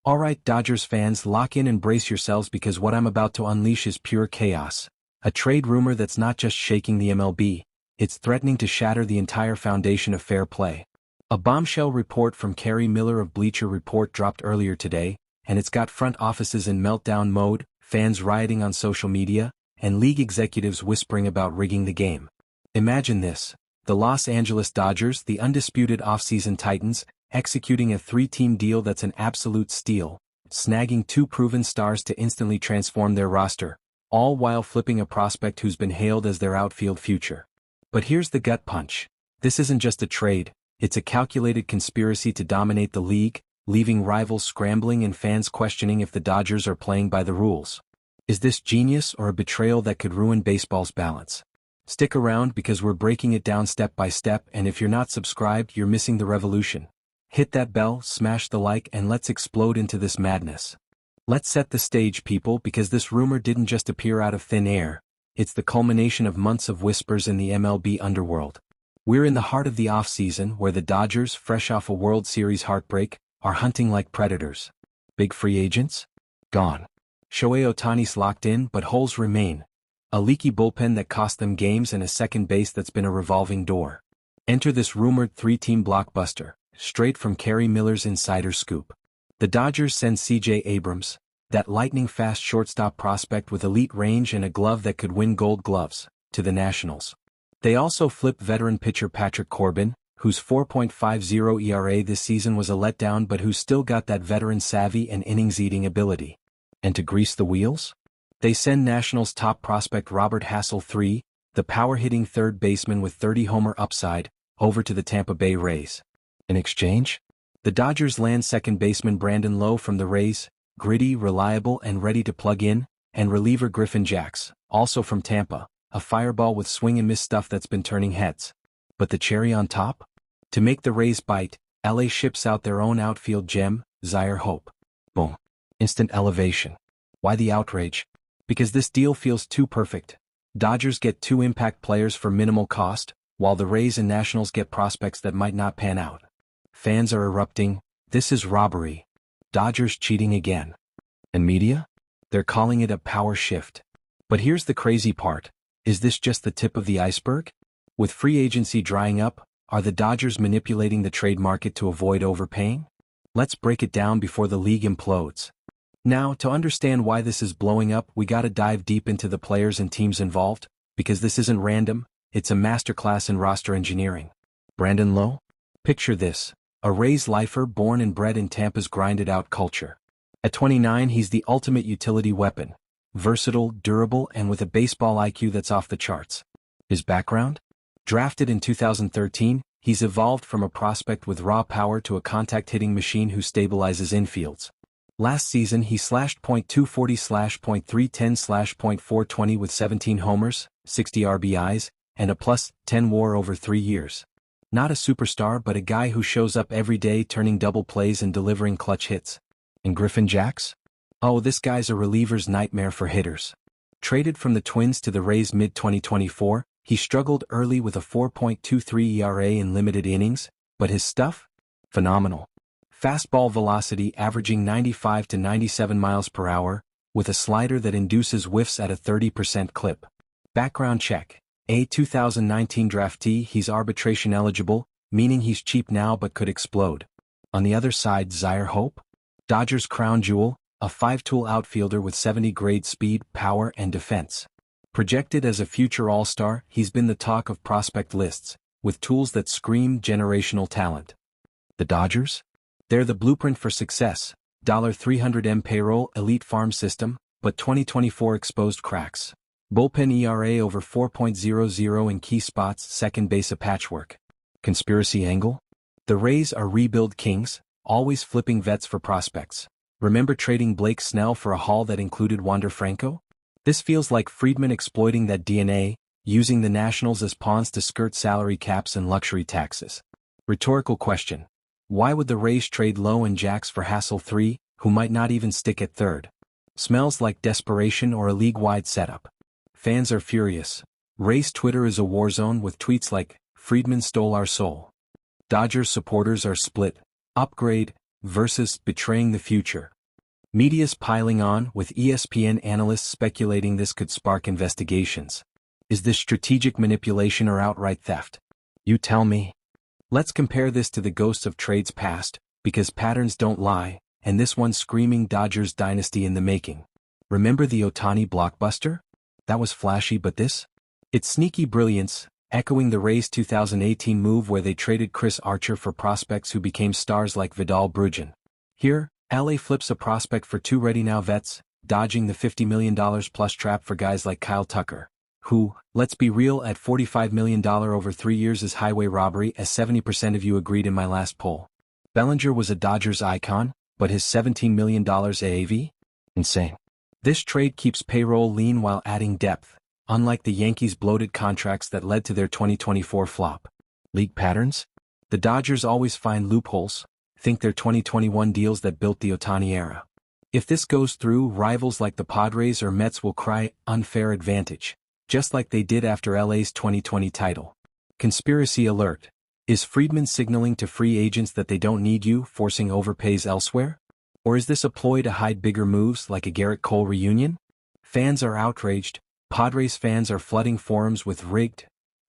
Alright Dodgers fans, lock in and brace yourselves because what I'm about to unleash is pure chaos. A trade rumor that's not just shaking the MLB, it's threatening to shatter the entire foundation of fair play. A bombshell report from Kerry Miller of Bleacher Report dropped earlier today, and it's got front offices in meltdown mode, fans rioting on social media, and league executives whispering about rigging the game. Imagine this: the Los Angeles Dodgers, the undisputed offseason titans, executing a three-team deal that's an absolute steal, snagging two proven stars to instantly transform their roster, all while flipping a prospect who's been hailed as their outfield future. But here's the gut punch. This isn't just a trade, it's a calculated conspiracy to dominate the league, leaving rivals scrambling and fans questioning if the Dodgers are playing by the rules. Is this genius or a betrayal that could ruin baseball's balance? Stick around because we're breaking it down step by step, and if you're not subscribed, you're missing the revolution. Hit that bell, smash the like, and let's explode into this madness. Let's set the stage, people, because this rumor didn't just appear out of thin air. It's the culmination of months of whispers in the MLB underworld. We're in the heart of the offseason, where the Dodgers, fresh off a World Series heartbreak, are hunting like predators. Big free agents? Gone. Shohei Ohtani's locked in, but holes remain. A leaky bullpen that cost them games and a second base that's been a revolving door. Enter this rumored three-team blockbuster, straight from Kerry Miller's insider scoop. The Dodgers send C.J. Abrams, that lightning-fast shortstop prospect with elite range and a glove that could win Gold Gloves, to the Nationals. They also flip veteran pitcher Patrick Corbin, whose 4.50 ERA this season was a letdown but who's still got that veteran savvy and innings-eating ability. And to grease the wheels? They send Nationals top prospect Robert Hassell III, the power-hitting third baseman with 30-homer upside, over to the Tampa Bay Rays. In exchange, the Dodgers land second baseman Brandon Lowe from the Rays, gritty, reliable, and ready to plug in, and reliever Griffin Jax, also from Tampa, a fireball with swing-and-miss stuff that's been turning heads. But the cherry on top? To make the Rays bite, LA ships out their own outfield gem, Zyhir Hope. Boom. Instant elevation. Why the outrage? Because this deal feels too perfect. Dodgers get two impact players for minimal cost, while the Rays and Nationals get prospects that might not pan out. Fans are erupting. This is robbery. Dodgers cheating again. And media? They're calling it a power shift. But here's the crazy part. Is this just the tip of the iceberg? With free agency drying up, are the Dodgers manipulating the trade market to avoid overpaying? Let's break it down before the league implodes. Now, to understand why this is blowing up, we gotta dive deep into the players and teams involved, because this isn't random, it's a masterclass in roster engineering. Brandon Lowe? Picture this. A Rays lifer born and bred in Tampa's grinded-out culture. At 29, he's the ultimate utility weapon. Versatile, durable, and with a baseball IQ that's off the charts. His background? Drafted in 2013, he's evolved from a prospect with raw power to a contact-hitting machine who stabilizes infields. Last season he slashed .240/.310/.420 with 17 homers, 60 RBIs, and a +10 WAR over 3 years. Not a superstar but a guy who shows up every day turning double plays and delivering clutch hits. And Griffin Jax? Oh, this guy's a reliever's nightmare for hitters. Traded from the Twins to the Rays mid-2024, he struggled early with a 4.23 ERA in limited innings, but his stuff? Phenomenal. Fastball velocity averaging 95 to 97 miles per hour, with a slider that induces whiffs at a 30% clip. Background check. A 2019 draftee, he's arbitration eligible, meaning he's cheap now but could explode. On the other side, Zyhir Hope? Dodgers crown jewel, a five-tool outfielder with 70-grade speed, power, and defense. Projected as a future all-star, he's been the talk of prospect lists, with tools that scream generational talent. The Dodgers? They're the blueprint for success. $300M payroll, elite farm system, but 2024 exposed cracks. Bullpen ERA over 4.00 in key spots, second base a patchwork. Conspiracy angle? The Rays are rebuild kings, always flipping vets for prospects. Remember trading Blake Snell for a haul that included Wander Franco? This feels like Friedman exploiting that DNA, using the Nationals as pawns to skirt salary caps and luxury taxes. Rhetorical question. Why would the Rays trade Lowe and Jax for Hassell III, who might not even stick at third? Smells like desperation or a league-wide setup. Fans are furious. Rays Twitter is a war zone with tweets like, "Friedman stole our soul." Dodgers supporters are split. Upgrade versus betraying the future. Media's piling on, with ESPN analysts speculating this could spark investigations. Is this strategic manipulation or outright theft? You tell me. Let's compare this to the ghosts of trades past, because patterns don't lie, and this one's screaming Dodgers dynasty in the making. Remember the Ohtani blockbuster? That was flashy, but this? It's sneaky brilliance, echoing the Rays' 2018 move where they traded Chris Archer for prospects who became stars like Vidal Bruggen. Here, LA flips a prospect for two ready-now vets, dodging the $50 million plus trap for guys like Kyle Tucker, who, let's be real, at $45 million over 3 years is highway robbery, as 70% of you agreed in my last poll. Bellinger was a Dodgers icon, but his $17 million AAV? Insane. This trade keeps payroll lean while adding depth, unlike the Yankees' bloated contracts that led to their 2024 flop. League patterns? The Dodgers always find loopholes. Think their 2021 deals that built the Ohtani era. If this goes through, rivals like the Padres or Mets will cry unfair advantage, just like they did after LA's 2020 title. Conspiracy alert. Is Friedman signaling to free agents that they don't need you, forcing overpays elsewhere? Or is this a ploy to hide bigger moves like a Garrett Cole reunion? Fans are outraged. Padres fans are flooding forums with rigged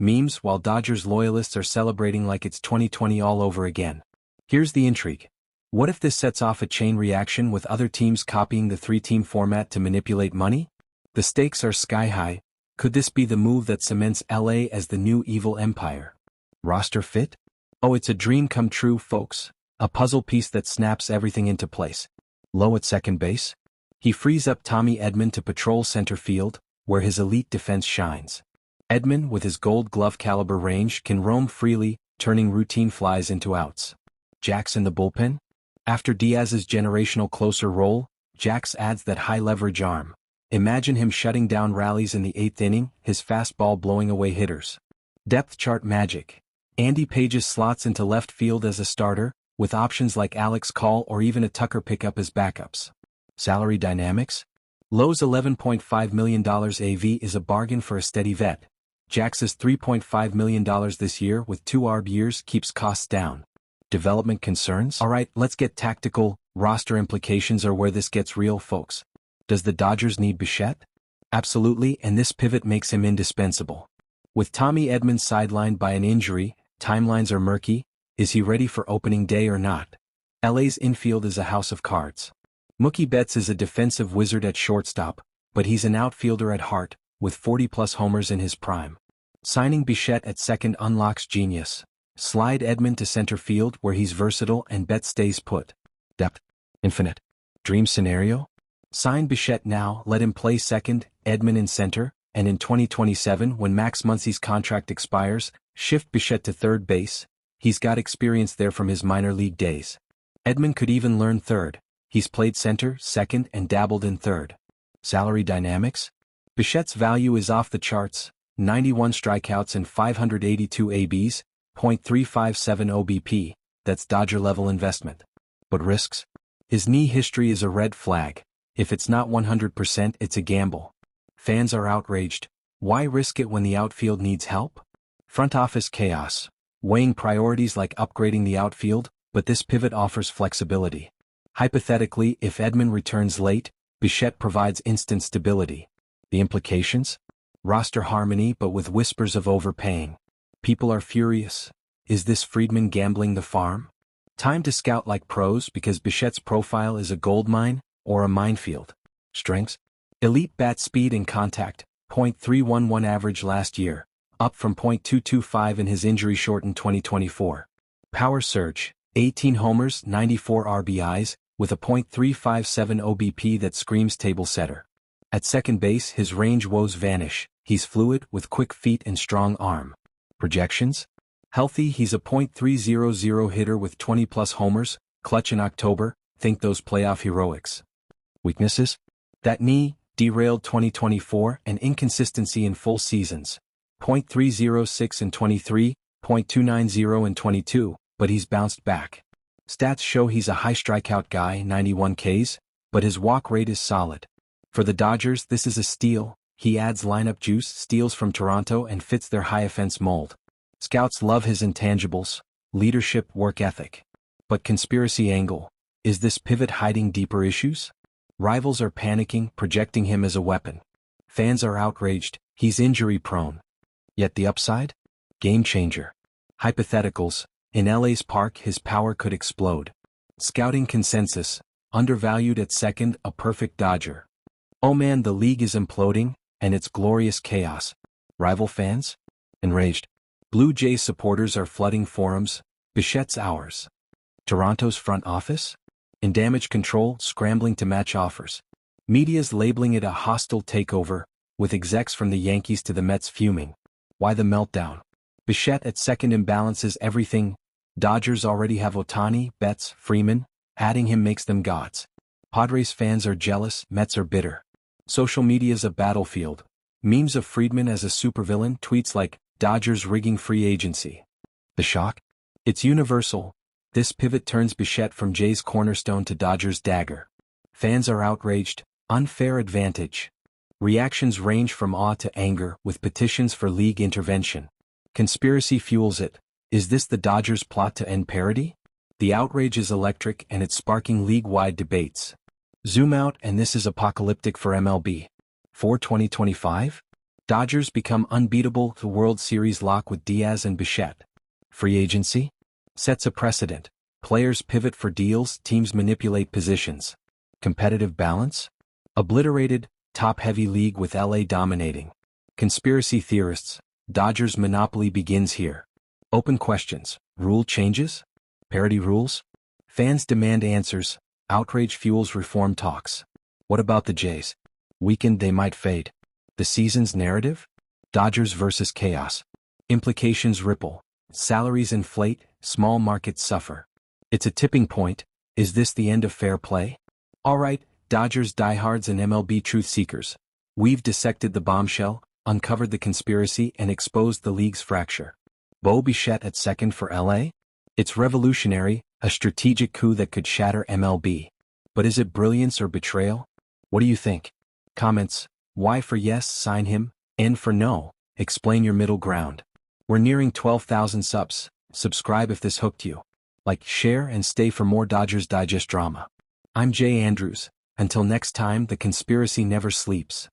memes while Dodgers loyalists are celebrating like it's 2020 all over again. Here's the intrigue. What if this sets off a chain reaction with other teams copying the three-team format to manipulate money? The stakes are sky high. Could this be the move that cements LA as the new evil empire? Roster fit? Oh, it's a dream come true, folks. A puzzle piece that snaps everything into place. Low at second base? He frees up Tommy Edman to patrol center field, where his elite defense shines. Edman, with his gold glove caliber range, can roam freely, turning routine flies into outs. Jax in the bullpen? After Diaz's generational closer role, Jax adds that high-leverage arm. Imagine him shutting down rallies in the 8th inning, his fastball blowing away hitters. Depth chart magic. Andy Pages slots into left field as a starter, with options like Alex Call or even a Tucker pickup as backups. Salary dynamics? Lowe's $11.5 million AV is a bargain for a steady vet. Jax's $3.5 million this year with 2 ARB years keeps costs down. Development concerns? Alright, let's get tactical. Roster implications are where this gets real, folks. Does the Dodgers need Bichette? Absolutely, and this pivot makes him indispensable. With Tommy Edman sidelined by an injury, timelines are murky. Is he ready for opening day or not? LA's infield is a house of cards. Mookie Betts is a defensive wizard at shortstop, but he's an outfielder at heart, with 40-plus homers in his prime. Signing Bichette at second unlocks genius. Slide Edman to center field where he's versatile and Betts stays put. Depth? Infinite. Dream scenario? Sign Bichette now, let him play second, Edman in center, and in 2027 when Max Muncy's contract expires, shift Bichette to third base. He's got experience there from his minor league days. Edman could even learn third. He's played center, second, and dabbled in third. Salary dynamics? Bichette's value is off the charts, 91 strikeouts and 582 ABs, .357 OBP, that's Dodger-level investment. But risks? His knee history is a red flag. If it's not 100%, it's a gamble. Fans are outraged. Why risk it when the outfield needs help? Front office chaos. Weighing priorities like upgrading the outfield, but this pivot offers flexibility. Hypothetically, if Edman returns late, Bichette provides instant stability. The implications? Roster harmony but with whispers of overpaying. People are furious. Is this Friedman gambling the farm? Time to scout like pros because Bichette's profile is a goldmine or a minefield. Strengths? Elite bat speed and contact, .311 average last year, up from .225 in his injury-shortened 2024. Power surge, 18 homers, 94 RBIs, with a .357 OBP that screams table setter. At second base, his range woes vanish. He's fluid with quick feet and strong arm. Projections? Healthy, he's a .300 hitter with 20-plus homers, clutch in October, think those playoff heroics. Weaknesses? That knee, derailed 2024, and inconsistency in full seasons. .306 in 23, .290 in 22, but he's bounced back. Stats show he's a high strikeout guy, 91 Ks, but his walk rate is solid. For the Dodgers, this is a steal. He adds lineup juice, steals from Toronto, and fits their high offense mold. Scouts love his intangibles, leadership, work ethic. But conspiracy angle. Is this pivot hiding deeper issues? Rivals are panicking, projecting him as a weapon. Fans are outraged, he's injury-prone. Yet the upside? Game changer. Hypotheticals: in LA's park his power could explode. Scouting consensus: undervalued at second, a perfect Dodger. Oh man, the league is imploding, and it's glorious chaos. Rival fans? Enraged. Blue Jays supporters are flooding forums, Bichette's ours. Toronto's front office? In damage control, scrambling to match offers. Media's labeling it a hostile takeover, with execs from the Yankees to the Mets fuming. Why the meltdown? Bichette at second imbalances everything. Dodgers already have Ohtani, Betts, Freeman. Adding him makes them gods. Padres fans are jealous, Mets are bitter. Social media's a battlefield. Memes of Friedman as a supervillain, tweets like, Dodgers rigging free agency. The shock? It's universal. This pivot turns Bichette from Jays cornerstone to Dodgers dagger. Fans are outraged, unfair advantage. Reactions range from awe to anger, with petitions for league intervention. Conspiracy fuels it. Is this the Dodgers' plot to end parity? The outrage is electric and it's sparking league-wide debates. Zoom out and this is apocalyptic for MLB. For 2025? Dodgers become unbeatable, the World Series lock with Diaz and Bichette. Free agency? Sets a precedent. Players pivot for deals, teams manipulate positions. Competitive balance? Obliterated, top-heavy league with LA dominating. Conspiracy theorists: Dodgers monopoly begins here. Open questions: rule changes? Parity rules? Fans demand answers. Outrage fuels reform talks. What about the Jays? Weakened, they might fade. The season's narrative? Dodgers versus chaos. Implications ripple. Salaries inflate, small markets suffer. It's a tipping point. Is this the end of fair play? Alright, Dodgers diehards and MLB truth seekers. We've dissected the bombshell, uncovered the conspiracy, and exposed the league's fracture. Bo Bichette at second for LA? It's revolutionary, a strategic coup that could shatter MLB. But is it brilliance or betrayal? What do you think? Comments: Y for yes, sign him. N for no, explain your middle ground. We're nearing 12,000 subs. Subscribe if this hooked you. Like, share, and stay for more Dodgers Digest drama. I'm Jay Andrews. Until next time, the conspiracy never sleeps.